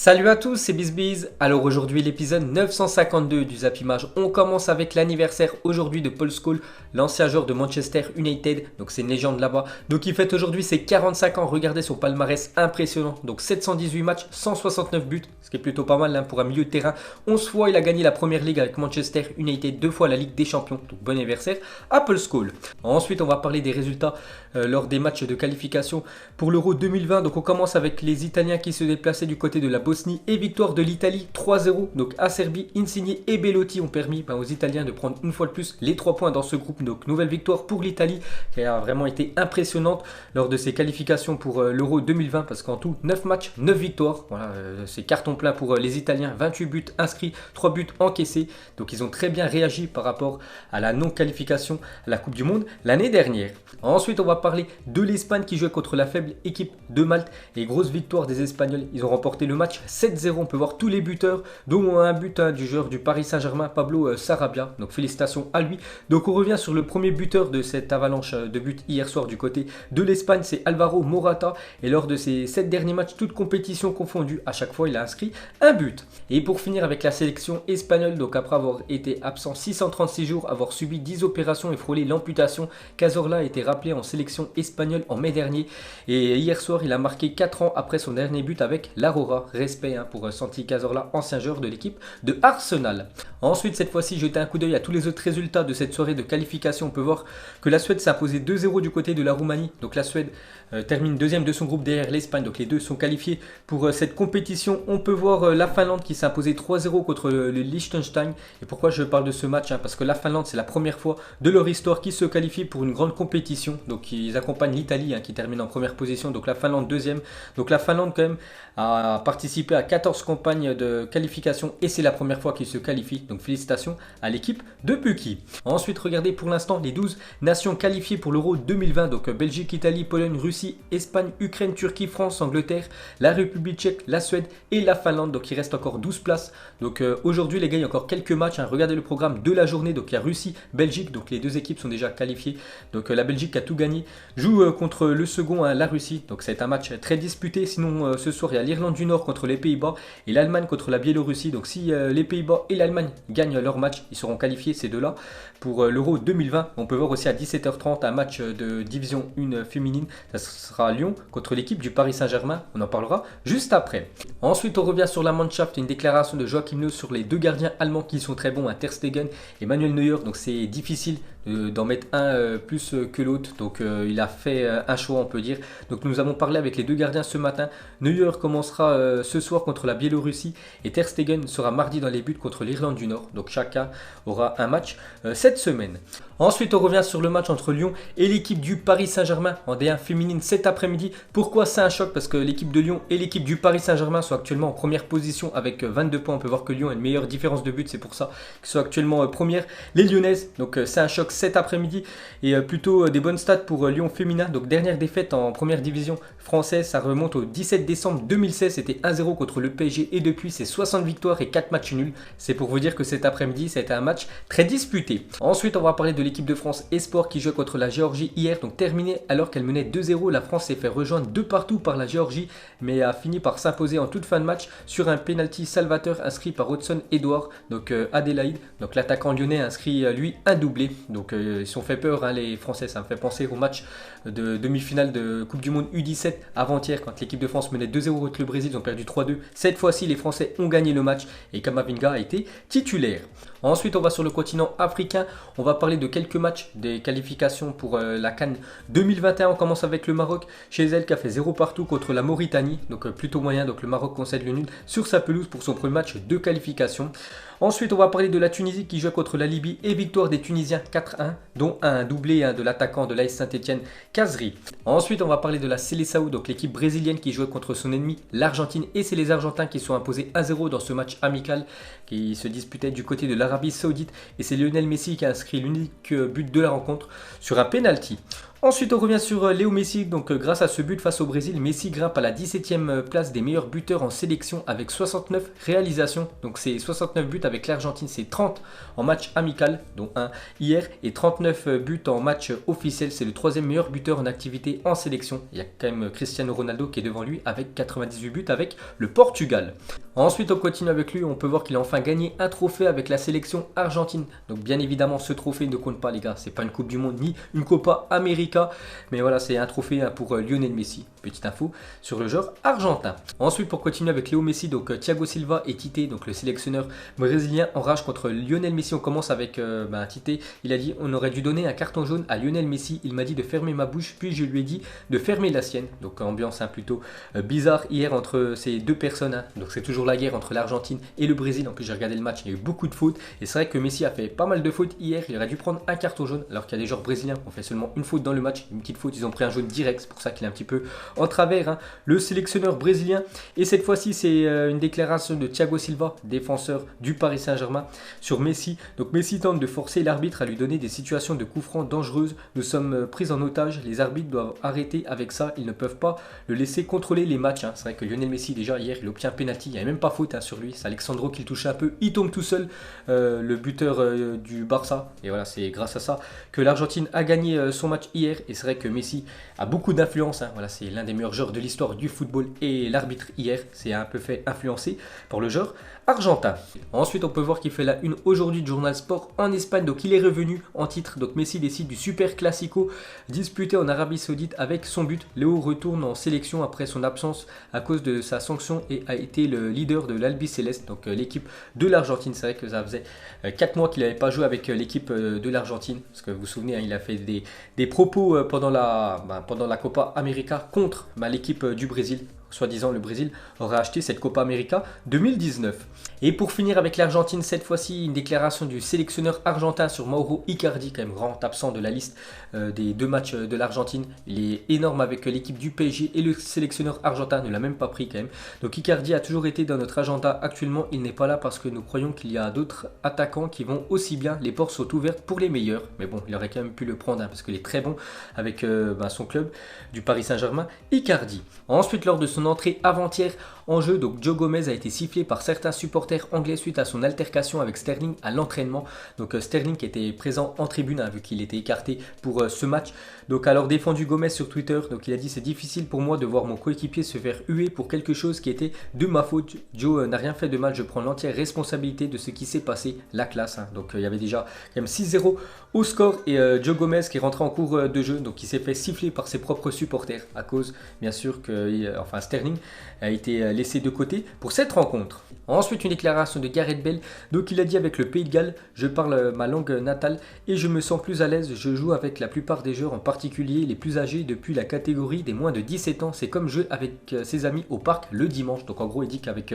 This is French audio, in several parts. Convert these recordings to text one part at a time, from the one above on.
Salut à tous, c'est BizBiz. Alors aujourd'hui l'épisode 952 du Zap Image. On commence avec l'anniversaire aujourd'hui de Paul Scholes, l'ancien joueur de Manchester United. Donc c'est une légende là-bas. Donc il fête aujourd'hui ses 45 ans. Regardez son palmarès impressionnant. Donc 718 matchs, 169 buts, ce qui est plutôt pas mal pour un milieu de terrain. 11 fois il a gagné la première ligue avec Manchester United, 2 fois la Ligue des Champions. Donc bon anniversaire à Paul Scholes. Ensuite on va parler des résultats lors des matchs de qualification pour l'Euro 2020. Donc on commence avec les Italiens qui se déplaçaient du côté de la Bosnie et victoire de l'Italie 3-0. Donc Acerbi, Insigne et Belotti ont permis aux Italiens de prendre une fois de plus les 3 points dans ce groupe. Donc nouvelle victoire pour l'Italie qui a vraiment été impressionnante lors de ses qualifications pour l'Euro 2020 parce qu'en tout 9 matchs, 9 victoires. Voilà, c'est carton plein pour les Italiens, 28 buts inscrits, 3 buts encaissés. Donc ils ont très bien réagi par rapport à la non-qualification à la Coupe du Monde l'année dernière. Ensuite on va parler de l'Espagne qui jouait contre la faible équipe de Malte et grosse victoire des Espagnols. Ils ont remporté le match 7-0. On peut voir tous les buteurs, dont un but du joueur du Paris Saint-Germain, Pablo Sarabia. Donc félicitations à lui. Donc on revient sur le premier buteur de cette avalanche de buts hier soir du côté de l'Espagne, c'est Alvaro Morata. Et lors de ses 7 derniers matchs, toutes compétitions confondues, à chaque fois il a inscrit un but. Et pour finir avec la sélection espagnole, donc après avoir été absent 636 jours, avoir subi 10 opérations et frôlé l'amputation, Cazorla a été rappelé en sélection espagnole en mai dernier. Et hier soir, il a marqué 4 ans après son dernier but avec l'Aurora. Respect pour Santi Cazorla, ancien joueur de l'équipe de Arsenal. Ensuite, cette fois-ci, jetez un coup d'œil à tous les autres résultats de cette soirée de qualification. On peut voir que la Suède s'est imposée 2-0 du côté de la Roumanie. Donc la Suède termine deuxième de son groupe derrière l'Espagne. Donc les deux sont qualifiés pour cette compétition. On peut voir la Finlande qui s'est imposée 3-0 contre le Liechtenstein. Et pourquoi je parle de ce match parce que la Finlande, c'est la première fois de leur histoire qu'ils se qualifient pour une grande compétition. Donc ils accompagnent l'Italie qui termine en première position. Donc la Finlande deuxième. Donc la Finlande quand même a participé à 14 campagnes de qualification et c'est la première fois qu'ils se qualifient. Donc félicitations à l'équipe de Puki. Ensuite, regardez pour l'instant les 12 nations qualifiées pour l'Euro 2020. Donc Belgique, Italie, Pologne, Russie, Espagne, Ukraine, Turquie, France, Angleterre, la République tchèque, la Suède et la Finlande. Donc il reste encore 12 places. Donc aujourd'hui les gars, il y a encore quelques matchs. Regardez le programme de la journée. Donc il y a Russie, Belgique. Donc les deux équipes sont déjà qualifiées. Donc la Belgique a tout gagné. Joue contre le second, la Russie. Donc c'est un match très disputé. Sinon ce soir il y a l'Irlande du Nord contre les Pays-Bas et l'Allemagne contre la Biélorussie. Donc si les Pays-Bas et l'Allemagne gagnent leur match, ils seront qualifiés ces deux-là pour l'Euro 2020. On peut voir aussi à 17h30 un match de division 1 féminine. Ça sera Lyon contre l'équipe du Paris Saint-Germain. On en parlera juste après. Ensuite, on revient sur la Mannschaft. Une déclaration de Joachim Löw sur les deux gardiens allemands qui sont très bons, Ter Stegen et Manuel Neuer. Donc c'est difficile d'en mettre un plus que l'autre. Donc il a fait un choix, on peut dire. Donc nous avons parlé avec les deux gardiens ce matin. Neuer commencera ce soir contre la Biélorussie et Ter Stegen sera mardi dans les buts contre l'Irlande du Nord. Donc chacun aura un match cette semaine. Ensuite, on revient sur le match entre Lyon et l'équipe du Paris Saint-Germain en D1 féminine cet après-midi. Pourquoi c'est un choc? Parce que l'équipe de Lyon et l'équipe du Paris Saint-Germain sont actuellement en première position avec 22 points. On peut voir que Lyon a une meilleure différence de but, c'est pour ça qu'ils sont actuellement premières. Les Lyonnaises, donc c'est un choc cet après-midi et plutôt des bonnes stats pour Lyon féminin. Donc dernière défaite en première division française, ça remonte au 17 décembre 2016, c'était 1-0 contre le PSG et depuis c'est 60 victoires et 4 matchs nuls. C'est pour vous dire que cet après-midi, ça a été un match très disputé. Ensuite, on va parler de l'équipe de France Esport qui jouait contre la Géorgie hier, donc terminé alors qu'elle menait 2-0. La France s'est fait rejoindre de partout par la Géorgie, mais a fini par s'imposer en toute fin de match sur un penalty salvateur inscrit par Hudson Edouard, donc Adélaïde. Donc l'attaquant lyonnais a inscrit lui un doublé. Donc ils se sont fait peur, les Français. Ça me fait penser au match de demi-finale de Coupe du Monde U17 avant-hier quand l'équipe de France menait 2-0 contre le Brésil. Ils ont perdu 3-2. Cette fois-ci, les Français ont gagné le match et Kamavinga a été titulaire. Ensuite, on va sur le continent africain. On va parler de quelques matchs des qualifications pour la CAN 2021. On commence avec le Maroc chez elle qui a fait 0 partout contre la Mauritanie. Donc plutôt moyen. Donc le Maroc concède le nul sur sa pelouse pour son premier match de qualification. Ensuite, on va parler de la Tunisie qui joue contre la Libye et victoire des Tunisiens 4-1, dont un doublé de l'attaquant de l'AS Saint-Etienne, Kazri. Ensuite, on va parler de la Seleção, donc l'équipe brésilienne qui jouait contre son ennemi, l'Argentine. Et c'est les Argentins qui sont imposés 1-0 dans ce match amical qui se disputait du côté de l'Arabie Saoudite. Et c'est Lionel Messi qui a inscrit l'unique but de la rencontre sur un penalty. Ensuite, on revient sur Léo Messi. Donc, grâce à ce but face au Brésil, Messi grimpe à la 17e place des meilleurs buteurs en sélection avec 69 réalisations. Donc, c'est 69 buts avec l'Argentine, c'est 30 en match amical, dont un hier, et 39 buts en match officiel. C'est le troisième meilleur buteur en activité en sélection. Il y a quand même Cristiano Ronaldo qui est devant lui avec 98 buts avec le Portugal. Ensuite, on continue avec lui. On peut voir qu'il a enfin gagné un trophée avec la sélection argentine. Donc, bien évidemment, ce trophée ne compte pas, les gars. C'est pas une Coupe du Monde ni une Copa América. Mais voilà, c'est un trophée pour Lionel Messi. Petite info sur le joueur argentin. Ensuite, pour continuer avec Léo Messi, donc Thiago Silva et Tite, donc le sélectionneur brésilien, enrage contre Lionel Messi. On commence avec Tite. Il a dit: on aurait dû donner un carton jaune à Lionel Messi. Il m'a dit de fermer ma bouche, puis je lui ai dit de fermer la sienne. Donc, ambiance plutôt bizarre hier entre ces deux personnes. Donc, c'est toujours la guerre entre l'Argentine et le Brésil. En plus, j'ai regardé le match, il y a eu beaucoup de fautes. Et c'est vrai que Messi a fait pas mal de fautes hier. Il aurait dû prendre un carton jaune, alors qu'il y a des joueurs brésiliens qui ont fait seulement une faute dans le match. Une petite faute, ils ont pris un jaune direct. C'est pour ça qu'il est un petit peu en travers, le sélectionneur brésilien. Et cette fois-ci, c'est une déclaration de Thiago Silva, défenseur du Paris Saint-Germain, sur Messi. Donc, Messi tente de forcer l'arbitre à lui donner des situations de coups francs dangereuses. Nous sommes pris en otage. Les arbitres doivent arrêter avec ça. Ils ne peuvent pas le laisser contrôler les matchs. C'est vrai que Lionel Messi, déjà hier, il obtient un penalty. Il n'y avait même pas faute sur lui. C'est Alexandro qui le touche un peu. Il tombe tout seul, le buteur du Barça. Et voilà, c'est grâce à ça que l'Argentine a gagné son match hier. Et c'est vrai que Messi a beaucoup d'influence. Voilà, c'est l'un des meilleurs joueurs de l'histoire du football. Et l'arbitre hier s'est un peu fait influencer par le joueur argentin. Ensuite, on peut voir qu'il fait la une aujourd'hui du journal Sport en Espagne. Donc, il est revenu en titre. Donc, Messi décide du Super Classico disputé en Arabie Saoudite avec son but. Léo retourne en sélection après son absence à cause de sa sanction et a été le leader de l'Albi Céleste, donc l'équipe de l'Argentine. C'est vrai que ça faisait 4 mois qu'il n'avait pas joué avec l'équipe de l'Argentine. Parce que vous vous souvenez, il a fait des propos pendant la Copa América contre l'équipe du Brésil. Soi-disant, le Brésil aurait acheté cette Copa América 2019. Et pour finir avec l'Argentine, cette fois-ci, une déclaration du sélectionneur argentin sur Mauro Icardi, quand même grand absent de la liste des 2 matchs de l'Argentine. Il est énorme avec l'équipe du PSG et le sélectionneur argentin ne l'a même pas pris quand même. Donc Icardi a toujours été dans notre agenda. Actuellement, il n'est pas là parce que nous croyons qu'il y a d'autres attaquants qui vont aussi bien. Les portes sont ouvertes pour les meilleurs. Mais bon, il aurait quand même pu le prendre parce qu'il est très bon avec son club du Paris Saint-Germain, Icardi. Ensuite, lors de son entrée avant-hier en jeu, donc Joe Gomez a été sifflé par certains supporters anglais suite à son altercation avec Sterling à l'entraînement. Donc Sterling qui était présent en tribune vu qu'il était écarté pour ce match. Donc alors défendu Gomez sur Twitter, donc il a dit: c'est difficile pour moi de voir mon coéquipier se faire huer pour quelque chose qui était de ma faute. Joe n'a rien fait de mal, je prends l'entière responsabilité de ce qui s'est passé, la classe. Donc il y avait déjà quand même 6-0 au score et Joe Gomez qui est rentré en cours de jeu, donc il s'est fait siffler par ses propres supporters à cause bien sûr que Sterling a été laissé de côté pour cette rencontre. Ensuite, une déclaration de Gareth Bale. Donc il a dit: avec le Pays de Galles, je parle ma langue natale et je me sens plus à l'aise. Je joue avec la plupart des joueurs, en particulier les plus âgés depuis la catégorie des moins de 17 ans. C'est comme jouer avec ses amis au parc le dimanche. Donc en gros, il dit qu'avec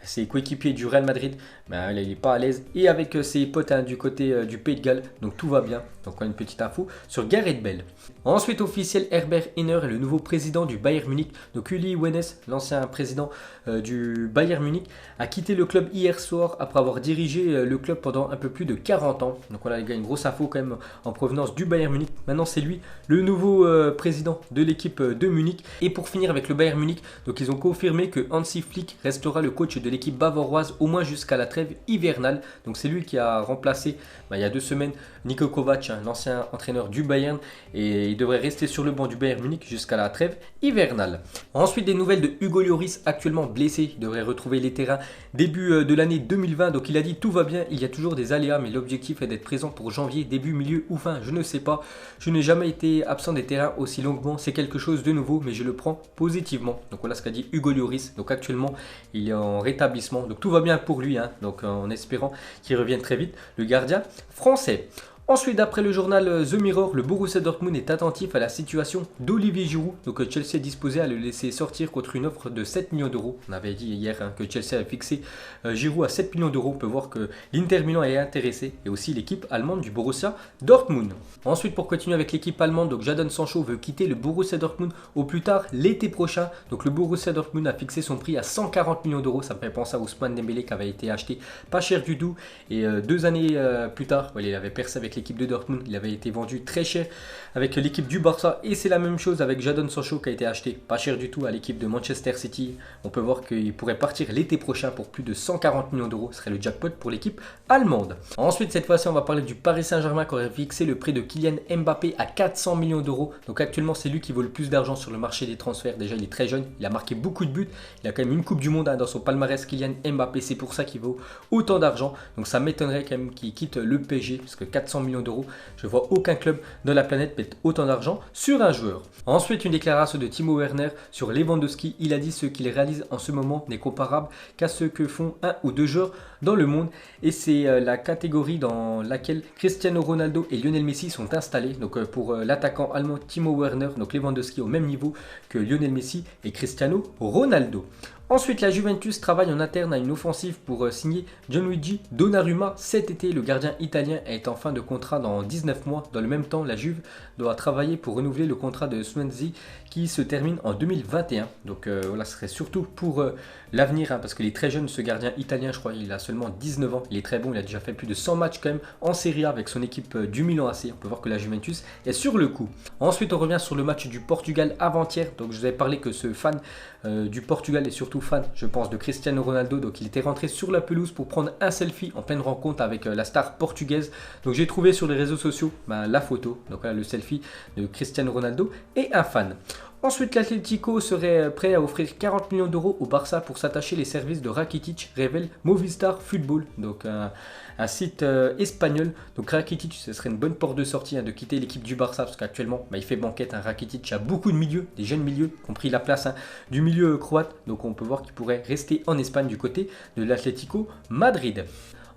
ses coéquipiers du Real Madrid, il n'est pas à l'aise. Et avec ses potes du côté du Pays de Galles, donc tout va bien. Donc une petite info sur Gareth Bale. Ensuite, officiel, Herbert Hainer est le nouveau président du Bayern Munich. Donc Uli Hoeneß, l'ancien président du Bayern Munich, a quitté le club hier soir après avoir dirigé le club pendant un peu plus de 40 ans. Donc voilà les gars, une grosse info quand même en provenance du Bayern Munich. Maintenant c'est lui le nouveau président de l'équipe de Munich. Et pour finir avec le Bayern Munich, donc ils ont confirmé que Hansi Flick restera le coach de l'équipe bavaroise au moins jusqu'à la trêve hivernale. Donc c'est lui qui a remplacé il y a 2 semaines Niko Kovac, l'ancien entraîneur du Bayern, et il devrait rester sur le banc du Bayern Munich jusqu'à la trêve hivernale. Ensuite, des nouvelles de Hugo Lloris, actuellement blessé. Il devrait retrouver les terrains début de l'année 2020. Donc il a dit: tout va bien, il y a toujours des aléas, mais l'objectif est d'être présent pour janvier, début, milieu ou fin, je ne sais pas. Je n'ai jamais été absent des terrains aussi longuement, c'est quelque chose de nouveau, mais je le prends positivement. Donc voilà ce qu'a dit Hugo Lloris. Donc actuellement, il est en rétablissement, donc tout va bien pour lui, donc en espérant qu'il revienne très vite, le gardien français. Ensuite, d'après le journal The Mirror, le Borussia Dortmund est attentif à la situation d'Olivier Giroud. Donc Chelsea est disposé à le laisser sortir contre une offre de 7 millions d'euros. On avait dit hier que Chelsea avait fixé Giroud à 7 millions d'euros. On peut voir que l'Inter Milan est intéressé et aussi l'équipe allemande du Borussia Dortmund. Ensuite, pour continuer avec l'équipe allemande, donc Jadon Sancho veut quitter le Borussia Dortmund au plus tard l'été prochain. Donc le Borussia Dortmund a fixé son prix à 140 millions d'euros. Ça me fait penser à Ousmane Dembélé qui avait été acheté pas cher du tout. Et 2 années plus tard, il avait percé avec l'équipe de Dortmund, il avait été vendu très cher avec l'équipe du Barça. Et c'est la même chose avec Jadon Sancho qui a été acheté pas cher du tout à l'équipe de Manchester City. On peut voir qu'il pourrait partir l'été prochain pour plus de 140 millions d'euros. Ce serait le jackpot pour l'équipe allemande. Ensuite, cette fois-ci, on va parler du Paris Saint-Germain qui aurait fixé le prix de Kylian Mbappé à 400 millions d'euros. Donc actuellement, c'est lui qui vaut le plus d'argent sur le marché des transferts. Déjà, il est très jeune, il a marqué beaucoup de buts. Il a quand même une Coupe du Monde dans son palmarès, Kylian Mbappé. C'est pour ça qu'il vaut autant d'argent. Donc ça m'étonnerait quand même qu'il quitte le PSG parce que 400 millions d'euros, je vois aucun club de la planète mettre autant d'argent sur un joueur. Ensuite, une déclaration de Timo Werner sur Lewandowski. Il a dit ce qu'il réalise en ce moment n'est comparable qu'à ce que font un ou deux joueurs dans le monde. Et c'est la catégorie dans laquelle Cristiano Ronaldo et Lionel Messi sont installés. Donc pour l'attaquant allemand Timo Werner, donc Lewandowski au même niveau que Lionel Messi et Cristiano Ronaldo. Ensuite, la Juventus travaille en interne à une offensive pour signer Gianluigi Donnarumma cet été. Le gardien italien est en fin de contrat dans 19 mois. Dans le même temps, la Juve doit travailler pour renouveler le contrat de Swansea qui se termine en 2021. Donc voilà, ce serait surtout pour l'avenir parce qu'il est très jeune ce gardien italien, je crois. Il a seulement 19 ans. Il est très bon. Il a déjà fait plus de 100 matchs quand même en Serie A avec son équipe du Milan AC. On peut voir que la Juventus est sur le coup. Ensuite, on revient sur le match du Portugal avant-hier. Donc je vous avais parlé que ce fan du Portugal est surtout fan, je pense, de Cristiano Ronaldo. Donc il était rentré sur la pelouse pour prendre un selfie en pleine rencontre avec la star portugaise. Donc j'ai trouvé sur les réseaux sociaux la photo, donc là, le selfie de Cristiano Ronaldo et un fan. Ensuite, l'Atlético serait prêt à offrir 40 millions d'euros au Barça pour s'attacher les services de Rakitic, révèle Movistar Football, donc un site espagnol. Donc Rakitic, ce serait une bonne porte de sortie de quitter l'équipe du Barça parce qu'actuellement, il fait banquette. Rakitic a beaucoup de milieux, des jeunes milieux, qui ont pris la place du milieu croate. Donc on peut voir qu'il pourrait rester en Espagne du côté de l'Atlético Madrid.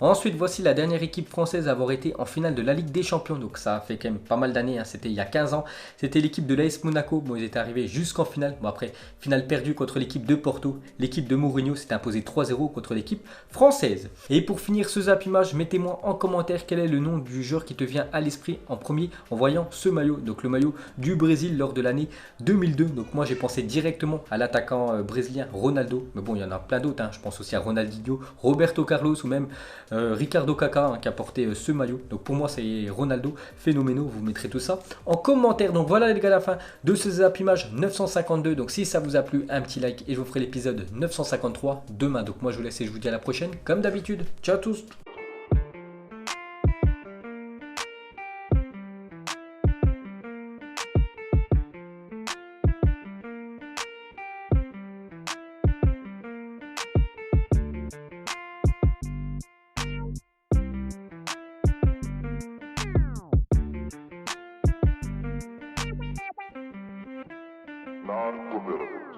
Ensuite, voici la dernière équipe française à avoir été en finale de la Ligue des Champions. Donc ça a fait quand même pas mal d'années, c'était il y a 15 ans. C'était l'équipe de l'AS Monaco. Bon, ils étaient arrivés jusqu'en finale. Bon, après, finale perdue contre l'équipe de Porto. L'équipe de Mourinho s'était imposée 3-0 contre l'équipe française. Et pour finir ce Zap Image, mettez-moi en commentaire quel est le nom du joueur qui te vient à l'esprit en premier en voyant ce maillot. Donc le maillot du Brésil lors de l'année 2002. Donc moi j'ai pensé directement à l'attaquant brésilien Ronaldo. Mais bon, il y en a plein d'autres. Je pense aussi à Ronaldinho, Roberto Carlos ou même Ricardo Kaká qui a porté ce maillot. Donc pour moi c'est Ronaldo, phénoménal. Vous mettrez tout ça en commentaire. Donc voilà les gars, la fin de ce Zap Image 952. Donc si ça vous a plu, un petit like et je vous ferai l'épisode 953 demain. Donc moi je vous laisse et je vous dis à la prochaine comme d'habitude. Ciao à tous. Non-committal.